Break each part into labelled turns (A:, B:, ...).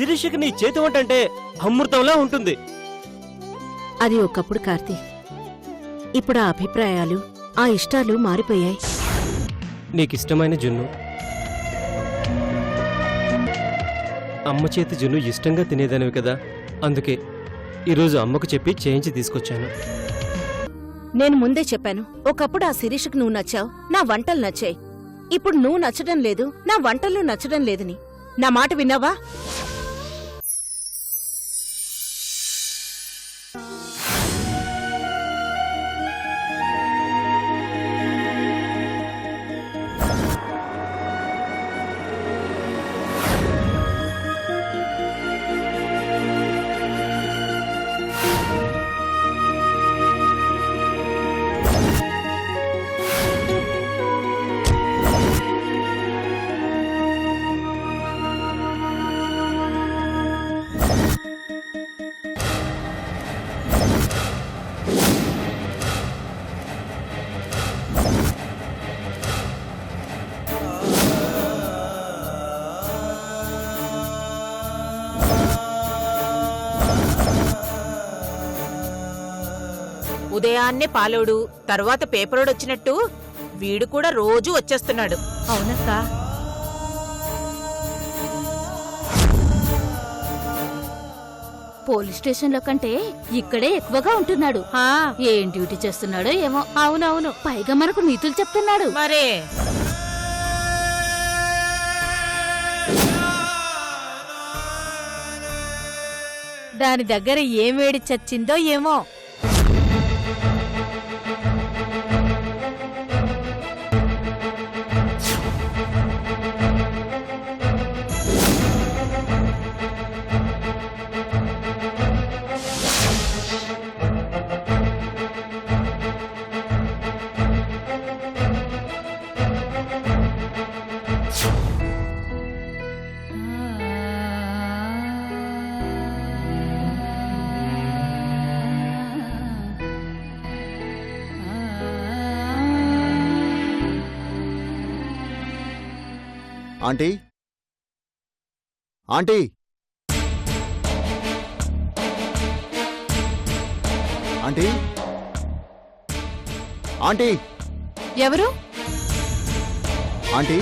A: శిరీషకి నీ చేతి వంట అంటే అమృతంలా ఉంటుంది.
B: అది ఒకప్పుడు కార్తీ. ఇప్పుడు ఆ అభిప్రాయాలు, ఆ ఇష్టాలు మారిపోయాయి.
A: నీకిష్టమైన జున్ను, అమ్మ చేతి జున్ను ఇష్టంగా తినేదానివి కదా, అందుకే ఈరోజు అమ్మకు చెప్పి చేయించి తీసుకొచ్చాను.
B: నేను ముందే చెప్పాను, ఒకప్పుడు ఆ శిరీషకు నువ్వు నచ్చావు, నా వంటలు నచ్చాయి. ఇప్పుడు నువ్వు నచ్చడం లేదు, నా వంటలు నచ్చడం లేదని. నా మాట విన్నావా?
C: ఉదయాన్నే పాలోడు, తర్వాత పేపరోడు వచ్చినట్టు వీడు కూడా రోజూ వచ్చేస్తున్నాడు.
B: అవునక్క.
D: పోలీస్ స్టేషన్ లో కంటే ఇక్కడే ఎక్కువగా ఉంటున్నాడు. ఏం డ్యూటీ చేస్తున్నాడో ఏమో.
C: అవునవును,
D: పైగా మనకు నీతులు చెప్తున్నాడు.
C: మరే దాని దగ్గర ఏం వేడి చచ్చిందో ఏమో.
E: ఆంటీ, ఆంటీ, ఆంటీ, ఆంటీ,
D: ఎవరు?
E: ఆంటీ,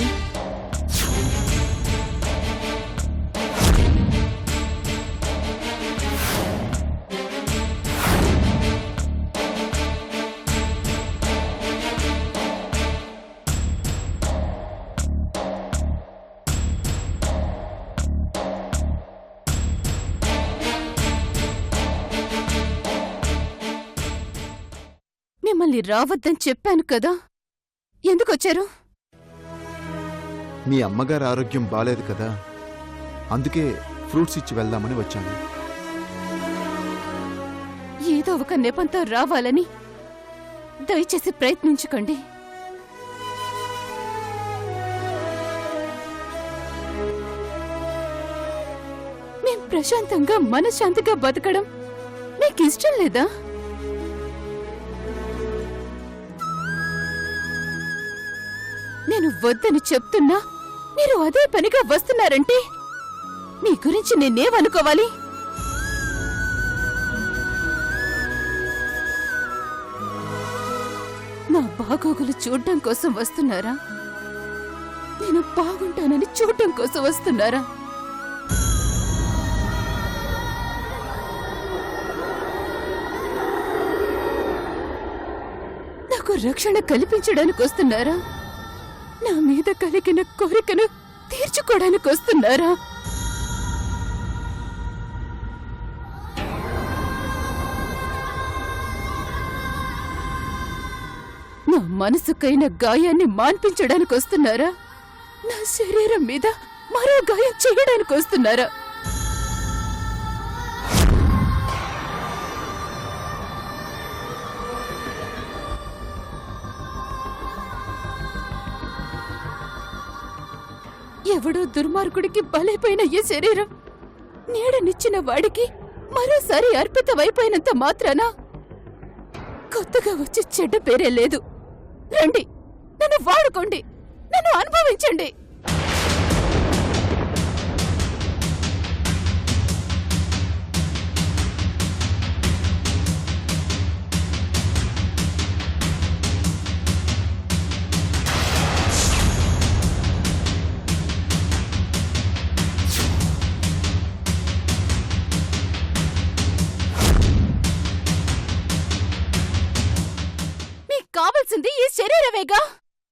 D: మిమ్మల్ని రావద్దని చెప్పాను కదా, ఎందుకొచ్చారు?
E: మీ అమ్మగారి ఆరోగ్యం బాలేదు కదా, అందుకే ఫ్రూట్స్ ఇచ్చి వెళ్దామని వచ్చాను.
D: ఏదో ఒక నెపంతో రావాలని దయచేసి ప్రయత్నించకండి. మేం ప్రశాంతంగా మనశ్శాంతిగా బతకడం మీకు ఇష్టం లేదా? నేను వద్దని చెప్తున్నా మీరు అదే పనిగా వస్తున్నారంటే మీ గురించి నేనేమనుకోవాలి? నా బాగోగులు చూడ్డం కోసం వస్తున్నారా? నేను బాగుంటానని చూడ్డం కోసం వస్తున్నారా? నాకు రక్షణ కల్పించడానికి వస్తున్నారా? నా మీద కలిగిన కోరికను తీర్చుకోవడానికి వస్తున్నారా? నా మనసుకైన గాయాన్ని మాన్పించడానికి వస్తున్నారా? నా శరీరం మీద మరో గాయం చేయడానికి వస్తున్నారా? ఎవడో దుర్మార్గుడికి బలైపోయిన ఈ శరీరం నీడనిచ్చిన వాడికి మరోసారి అర్పితమైపోయినంత మాత్రాన కొత్తగా వచ్చి చెడ్డ పేరే లేదు. రండి, నన్ను వాడుకోండి, నన్ను అనుభవించండి. నిజమేగా?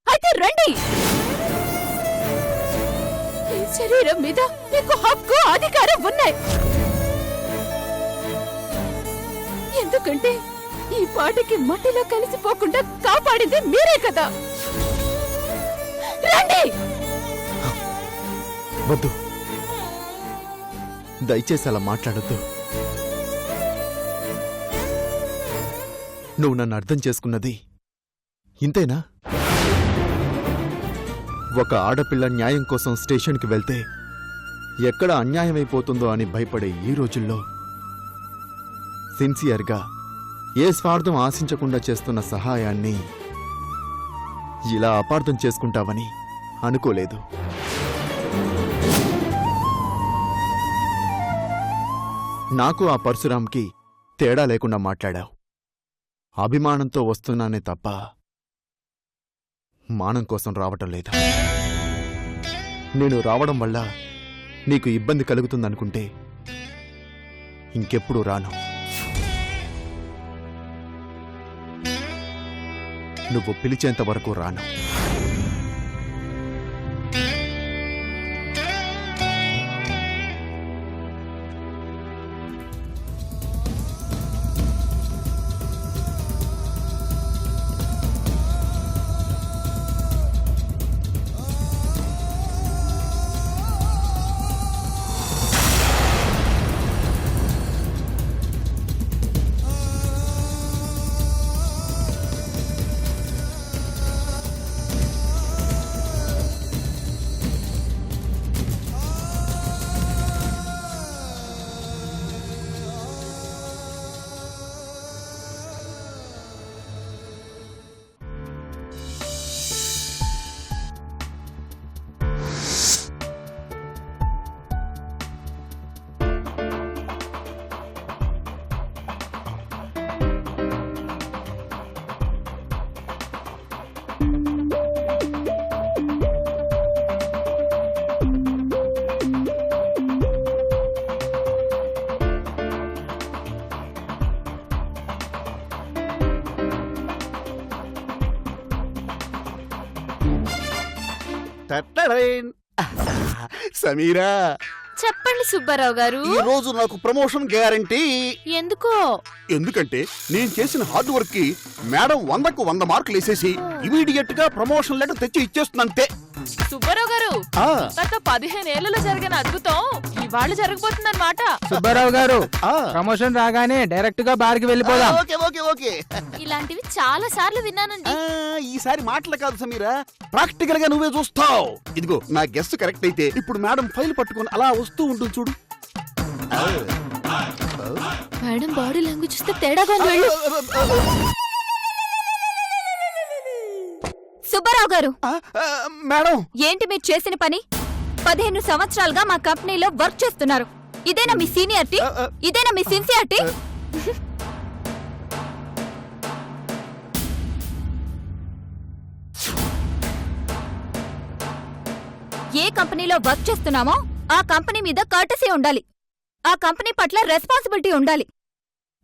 D: అయితే రండి. ఈ శరీరం మీద మీకు హక్కు, అధికారం ఉన్నాయి. ఎందుకంటే ఈ పాటికి మట్టిలో కలిసిపోకుండా కాపాడింది మీరే కదా. రండి.
E: వద్దు, దయచేసి అలా మాట్లాడొద్దు. నువ్వు నన్ను అర్థం చేసుకున్నది ఇంతేనా? ఒక ఆడపిల్ల న్యాయం కోసం స్టేషన్కి వెళ్తే ఎక్కడ అన్యాయమైపోతుందో అని భయపడే ఈ రోజుల్లో సిన్సియర్గా ఏ స్వార్థం ఆశించకుండా చేస్తున్న సహాయాన్ని ఇలా అపార్థం చేసుకుంటావని అనుకోలేదు. నాకు ఆ పరశురాంకి తేడా లేకుండా మాట్లాడావు. అభిమానంతో వస్తున్నానే తప్ప మానం కోసం రావటం లేదు. నేను రావడం వల్ల నీకు ఇబ్బంది కలుగుతుందనుకుంటే ఇంకెప్పుడు రాను. నువ్వు పిలిచేంత వరకు రాను. సమీరా,
D: చెప్పండి సుబ్బారావు గారు.
F: ఈ రోజు నాకు ప్రమోషన్ గ్యారంటీ.
D: ఎందుకో?
F: ఎందుకంటే నేను చేసిన హార్డ్ వర్క్ కి మేడం 100కు 100 మార్కులు వేసేసి ఇమీడియట్ గా ప్రమోషన్ లెటర్ తెచ్చి ఇచ్చేస్తుందంతే.
D: సుబ్బారావు గారు, గత 15 ఏళ్లలో జరిగిన అద్భుతం ఇవాళ జరగబోతుందన్నమాట.
G: సుబ్బారావు గారు, ప్రమోషన్ రాగానే డైరెక్ట్ గా బార్కి వెళ్ళిపోదాం.
F: Okay okay okay.
D: ఇలాంటివి చాలా సార్లు విన్నానండి.
F: ఈసారి మాటలు కాదు సమీరా, ప్రాక్టికల్ గా నువ్వే చూస్తావు. ఇదిగో నా గెస్ట్ కరెక్ట్ అయితే ఇప్పుడు మేడం ఫైల్ పట్టుకొని అలా వస్తూ ఉంటుంది చూడు.
D: మేడం బాడీ లాంగ్వేజ్ చూస్తే తేడాగా ఉంది. వెళ్ళు.
B: సుబ్బారావు గారు,
F: మేడం,
B: ఏంటి మీరు చేసిన పని? 15 సంవత్సరాలుగా మా కంపెనీలో వర్క్ చేస్తున్నారు. ఇదేనా మీ సీనియారిటీ? ఇదేనా మీ సిన్సియారిటీ? ఏ కంపెనీలో వర్క్ చేస్తున్నామో ఆ కంపెనీ మీద కర్టసీ ఉండాలి. ఆ కంపెనీ పట్ల రెస్పాన్సిబిలిటీ ఉండాలి.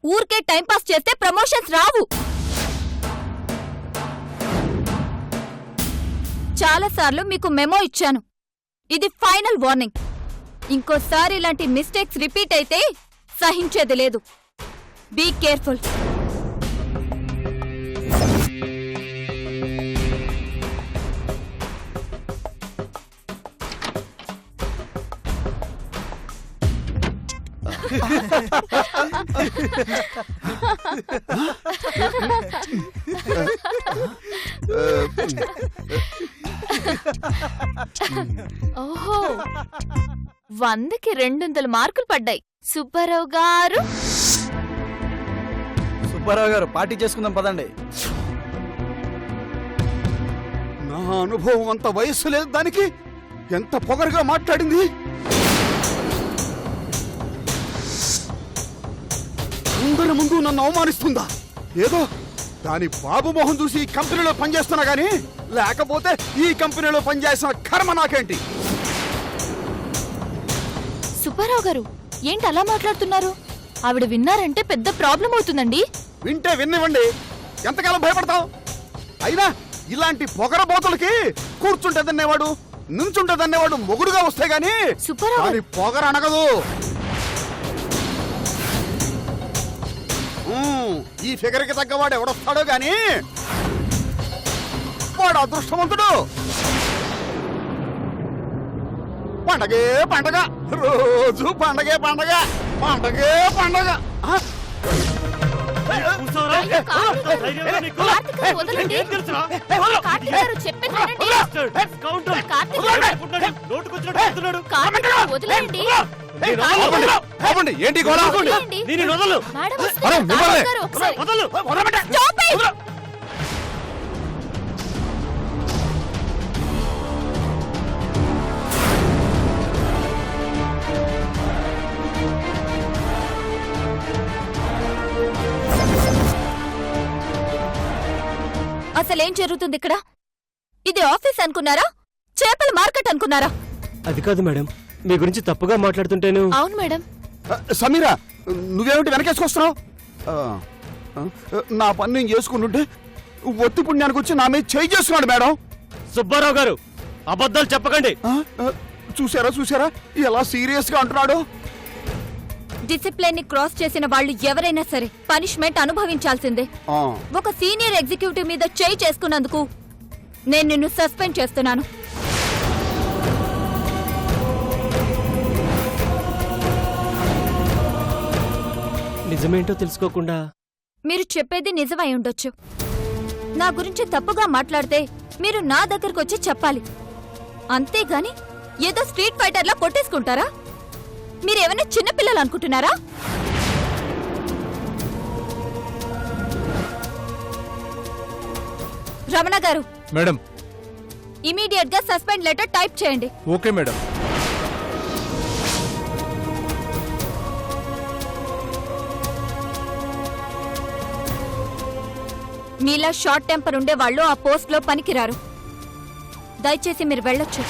B: ఊరికే టైంపాస్ చేస్తే ప్రమోషన్స్ రావు. చాలాసార్లు మీకు మెమో ఇచ్చాను. ఇది ఫైనల్ వార్నింగ్. ఇంకోసారి ఇలాంటి మిస్టేక్స్ రిపీట్ అయితే సహించేది లేదు. Be careful.
D: ఓహో, 100కి 200 మార్కులు పడ్డాయి. సుబ్బారావు గారు,
G: సుబ్బారావు గారు, పార్టీ చేసుకుందాం పదండి.
F: నా అనుభవం అంత వయస్సు లేదు దానికి. ఎంత పొగరుగా మాట్లాడింది. అందరి ముందు నన్ను అవమానిస్తుందా? ఏదో దాని బాబు మొహం చూసి ఈ కంపెనీలో పనిచేస్తున్నా గానీ, లేకపోతే ఈ కంపెనీలో పనిచేసిన కర్మ నాకేంటి?
D: సుబ్బారావు గారు, ఏంటి అలా మాట్లాడుతున్నారు? ఆవిడ విన్నారంటే పెద్ద ప్రాబ్లం అవుతుందండి.
F: వింటే విన్నివ్వండి, ఎంతకాలం భయపడతావు? అయినా ఇలాంటి పొగరబోతులకి కూర్చుంటదన్నేవాడు నుంచుంటదన్నేవాడు మొగుడుగా వస్తే గాని
D: సుబ్బారావు
F: దాని పొగర అనగదు. ఈ ఫిగర్ కి తగ్గవాడు ఎవడొస్తాడో గాని వాడు అదృష్టవంతుడు. పండగే పండగ, రోజు పండగే పండగ, పండగే పండగ. ఆ?
D: కార్తీక్ వదలండి. కార్తీక్ గారు చెప్పేది వినండి. కార్తీక్ గారు, కార్తీక్ గారు వదిలేయండి.
F: ఆపండి, ఏంటి గోళ?
D: వదిలేయండి. మేడం వస్తున్నారు. కార్తీక్ గారు ఒకసారి Stop it! అసలేం జరుగుతుంది ఇక్కడ? ఇది ఆఫీస్ అనుకున్నారా, చేపల మార్కెట్ అనుకున్నారా?
A: అది కాదు మేడం, మీ గురించి తప్పుగా మాట్లాడుతుంటేను.
D: అవును మేడం.
F: సమీరా, నువ్వేమిటి వెనకేసుకొస్తున్నావు? నా పని నేను చేసుకుంటుంటే ఒత్తి పుణ్యానికి వచ్చి నా మీద చేయి చేస్తున్నాడు మేడం.
A: సుబ్బారావు గారు, అబద్ధాలు చెప్పకండి.
F: చూసారా ఎలా సీరియస్ గా అంటున్నాడు?
D: డిసిప్లిన్ ని క్రాస్ చేసిన వాళ్ళు ఎవరైనా సరే పనిష్మెంట్ అనుభవించాల్సిందే. ఒక సీనియర్ ఎగ్జిక్యూటివ్ మీద చేయి చేసుకున్నందుకు నేను నిన్ను సస్పెండ్ చేస్తున్నాను.
A: నిజమేంటో తెలుసుకోకుండా
D: మీరు చెప్పేది నిజమై ఉండొచ్చు. నా గురించి తప్పుగా మాట్లాడితే మీరు నా దగ్గరకు వచ్చి చెప్పాలి. అంతేగాని ఏదో స్ట్రీట్ ఫైటర్లా కొట్టేసుకుంటారా? మీరేమైనా చిన్నపిల్లలు అనుకుంటున్నారా? రమణ గారు,
G: మేడం.
D: ఇమీడియట్ గా సస్పెండ్ లెటర్ టైప్ చేయండి.
G: Okay madam.
D: మీలా షార్ట్ టెంపర్ ఉండే వాళ్ళు ఆ పోస్ట్ లో పనికిరారు. దయచేసి మీరు వెళ్ళొచ్చు.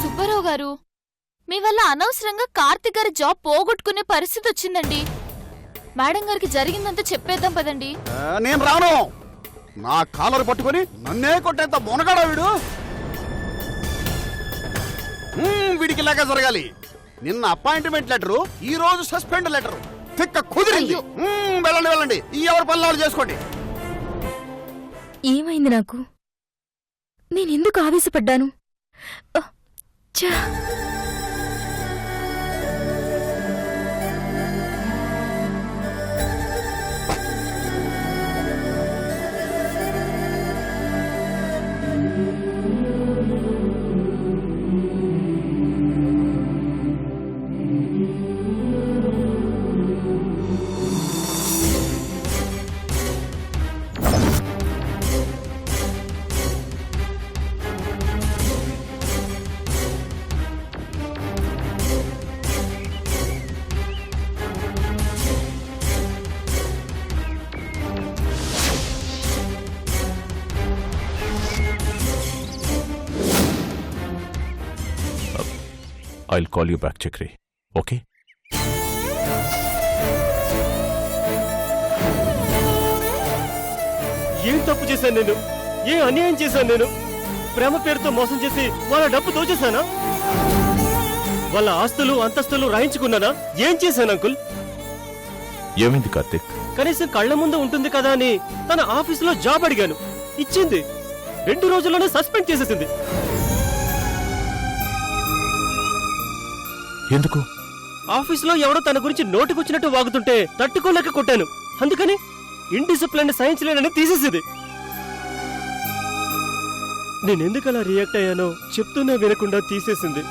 D: సుబ్బారావు గారు, మీ వల్ల అనవసరంగా కార్తీక్ గారి జాబ్ పోగొట్టుకునే పరిస్థితి వచ్చిందండి. మేడం గారికి జరిగిందంతా చెప్పేద్దాం పదండి.
F: నేను రాను. నా కాలర్ పట్టుకొని నన్నే కొట్టేంత మొనగాడా వీడు. వీడికి ఇలాగా జరగాలి. నిన్న అపాయింట్మెంట్ లెటరు, ఈ రోజు సస్పెండ్ లెటరు. తిక్క కుదిరింది. వెళ్ళండి, ఎవరి పనులు వాళ్ళు చేసుకోండి.
D: ఏమైంది నాకు? నేనెందుకు ఆవేశపడ్డాను?
H: I'll call you back, Chakri. Okay?
A: ఏం తప్పు చేశాను నేను? ఏం అన్యాయం చేశాను నేను? ప్రేమ పేరుతో మోసం చేసి వాళ్ళ డబ్బు దోచేశానా? వాళ్ళ ఆస్తులు అంతస్తులు రాయించుకున్నానా? ఏం చేశాను అంకుల్?
H: ఏమైంది కార్తిక్?
A: కనీసం కళ్ళ ముందు ఉంటుంది కదా అని తన ఆఫీసులో జాబ్ అడిగాను, ఇచ్చింది. 2 రోజుల్లోనే సస్పెండ్ చేసేసింది.
H: ఎందుకు?
A: ఆఫీసులో ఎవడో తన గురించి నోటికొచ్చినట్టు వాగుతుంటే తట్టుకోలేక కొట్టాను. అందుకని ఇండిసిప్లిన్ సైన్స్ లేనని తీసేసింది. నేనెందుకు అలా రియాక్ట్ అయ్యానో చెప్తూనే వినకుండా తీసేసింది.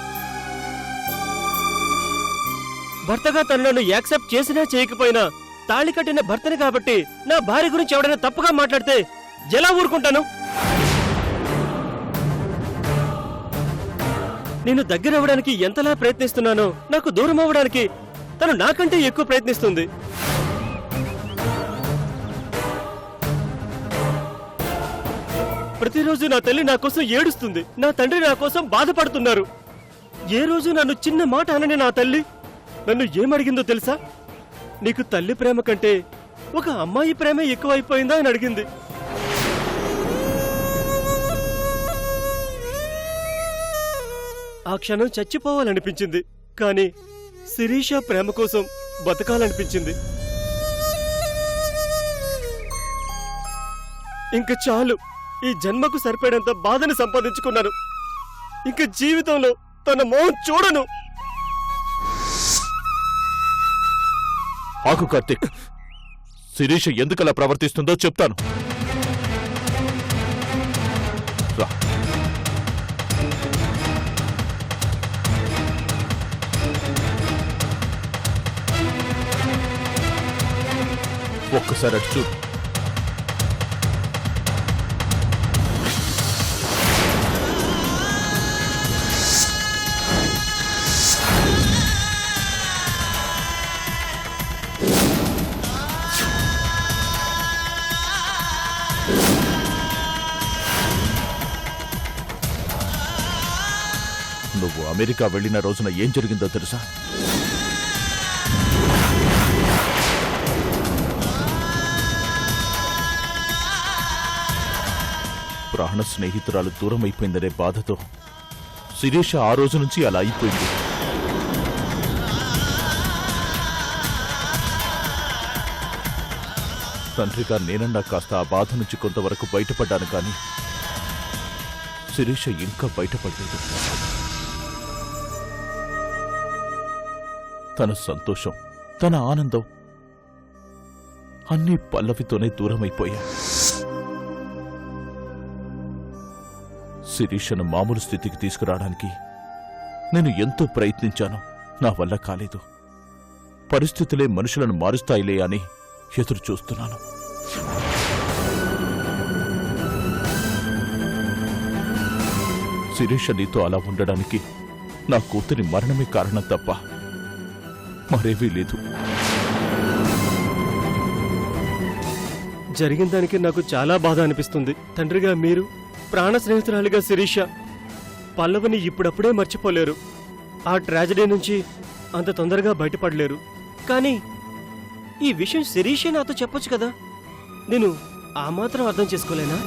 A: భర్తగా తను నన్ను యాక్సెప్ట్ చేసినా చేయకపోయినా తాళి కట్టిన భర్తని కాబట్టి నా భార్య గురించి ఎవడైనా తప్పుగా మాట్లాడితే ఎలా ఊరుకుంటాను? నేను దగ్గరవ్వడానికి ఎంతలా ప్రయత్నిస్తున్నానో నాకు దూరం అవ్వడానికి తను నాకంటే ఎక్కువ ప్రయత్నిస్తుంది. ప్రతిరోజు నా తల్లి నా కోసం ఏడుస్తుంది, నా తండ్రి నా కోసం బాధపడుతున్నారు. ఏ రోజు నన్ను చిన్న మాట అనని నా తల్లి నన్ను ఏమడిగిందో తెలుసా? నీకు తల్లి ప్రేమ కంటే ఒక అమ్మాయి ప్రేమ ఎక్కువైపోయిందా అని అడిగింది. ఆ క్షణం చచ్చిపోవాలనిపించింది, కానీ శిరీష ప్రేమ కోసం బతకాలనిపించింది. ఇంక చాలు, ఈ జన్మకు సరిపడేంత బాధని సంపాదించుకున్నాను. ఇంక జీవితంలో తన మొహం చూడను.
H: ఆకు కార్తిక్, శిరీష ఎందుకలా ప్రవర్తిస్తుందో చెప్తాను. రా. ఒక్కసారి అటు చూడు. నువ్వు అమెరికా వెళ్ళిన రోజున ఏం జరిగిందో తెలుసా? ప్రాణ స్నేహితురాలు దూరమైపోయిందనే బాధతో శిరీష ఆ రోజు నుంచి అలా అయిపోయింది. తండ్రిగా నేనన్నా కాస్త ఆ బాధ నుంచి కొంతవరకు బయటపడ్డాను, కానీ శిరీష ఇంకా బయటపడలేదు. తన సంతోషం, తన ఆనందం అన్నీ పల్లవితోనే దూరమైపోయా. శిరీషను మామూలు స్థితికి తీసుకురావడానికి నేను ఎంతో ప్రయత్నించాను, నా వల్ల కాలేదు. పరిస్థితులే మనుషులను మారుస్తాయిలే అని ఎదురు చూస్తున్నాను. శిరీష నీతో అలా ఉండడానికి నా కూతురి మరణమే కారణం తప్ప మరేవీ లేదు.
A: జరిగిన దానికి నాకు చాలా బాధ అనిపిస్తుంది. తండ్రిగా మీరు, ప్రాణ స్నేహితురాలిగా శిరీష, పల్లవిని ఇప్పుడప్పుడే మర్చిపోలేరు. ఆ ట్రాజడీ నుంచి అంత తొందరగా బయటపడలేరు. కానీ ఈ విషయం శిరీషే నాతో చెప్పొచ్చు కదా. నేను ఆ మాత్రం అర్థం చేసుకోలేనా?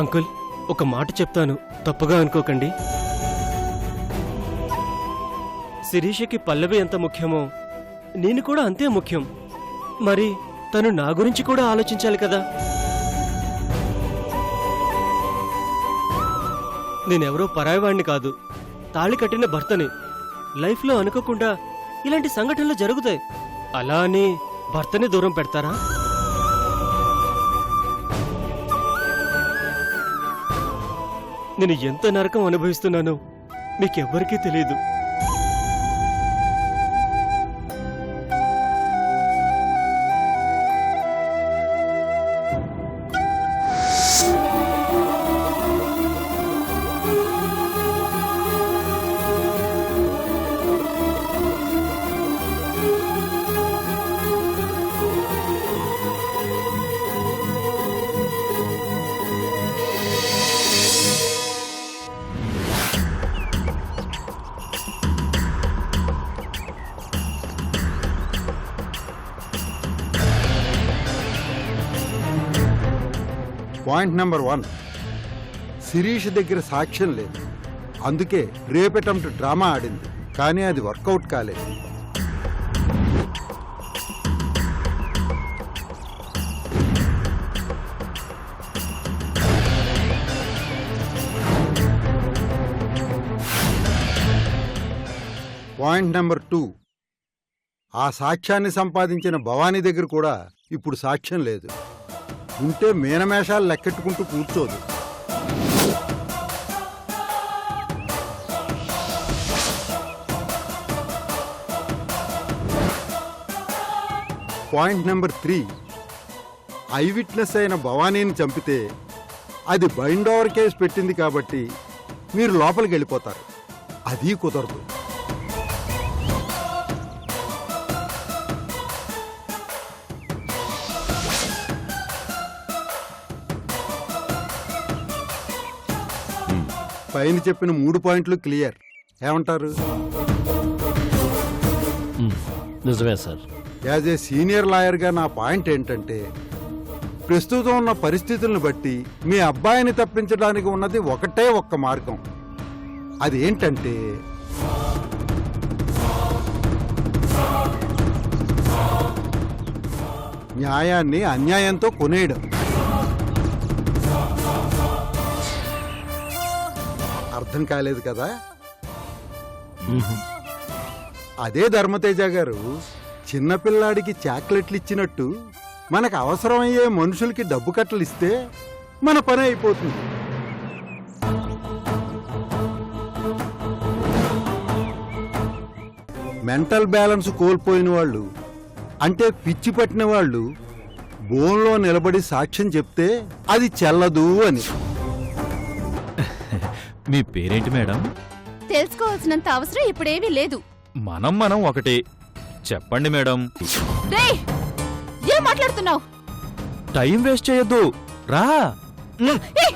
A: అంకుల్, ఒక మాట చెప్తాను, తప్పుగా అనుకోకండి. శిరీషకి పల్లవి ఎంత ముఖ్యమో నేను కూడా అంతే ముఖ్యం. మరి తను నా గురించి కూడా ఆలోచించాలి కదా. నేనెవరో పరాయివాణ్ణి కాదు, తాళి కట్టిన భర్తని. లైఫ్లో అనుకోకుండా ఇలాంటి సంఘటనలు జరుగుతాయి. అలా అని భర్తని దూరం పెడతారా? నేను ఎంత నరకం అనుభవిస్తున్నానో మీకెవ్వరికీ తెలియదు.
F: పాయింట్ నెంబర్ 1, శిరీష్ దగ్గర సాక్ష్యం లేదు, అందుకే రేప్ అటెంప్ట్ డ్రామా ఆడింది, కానీ అది వర్కౌట్ కాలేదు. పాయింట్ నెంబర్ 2, ఆ సాక్ష్యాన్ని సంపాదించిన భవానీ దగ్గర కూడా ఇప్పుడు సాక్ష్యం లేదు. ఉంటే మీనమేషాలు లెక్కెట్టుకుంటూ కూర్చోదు. పాయింట్ నెంబర్ 3, ఐ విట్నెస్ అయిన భవానీని చంపితే అది బైండ్ ఓవర్ కేసు పెట్టింది కాబట్టి మీరు లోపలికి వెళ్ళిపోతారు. అది కుదరదు. పైన చెప్పిన 3 పాయింట్లు క్లియర్. ఏమంటారు?
A: నిజమే సార్.
F: యాజ్ ఏ సీనియర్ లాయర్గా నా పాయింట్ ఏంటంటే, ప్రస్తుతం ఉన్న పరిస్థితులను బట్టి మీ అబ్బాయిని తప్పించడానికి ఉన్నది ఒకటే ఒక్క మార్గం. అదేంటంటే న్యాయాన్ని అన్యాయంతో కొనేయడం. అర్థం కాలేదు కదా? అదే ధర్మతేజ గారు చిన్నపిల్లాడికి చాక్లెట్లు ఇచ్చినట్టు మనకు అవసరమయ్యే మనుషులకి డబ్బు కట్టలు ఇస్తే మన పని అయిపోతుంది. మెంటల్ బ్యాలెన్స్ కోల్పోయిన వాళ్ళు, అంటే పిచ్చి పట్టిన వాళ్ళు బోన్లో నిలబడి సాక్ష్యం చెప్తే అది చెల్లదు అని.
I: మీ పేరేంటి మేడం?
D: తెలుసుకోవాల్సినంత అవసరం ఇప్పుడేమీ లేదు.
I: మనం ఒకటే. చెప్పండి మేడం.
D: రేయ్, ఏం మాట్లాడుతున్నావు?
I: టైం వేస్ట్ చేయొద్దు, రా.
D: ఏయ్,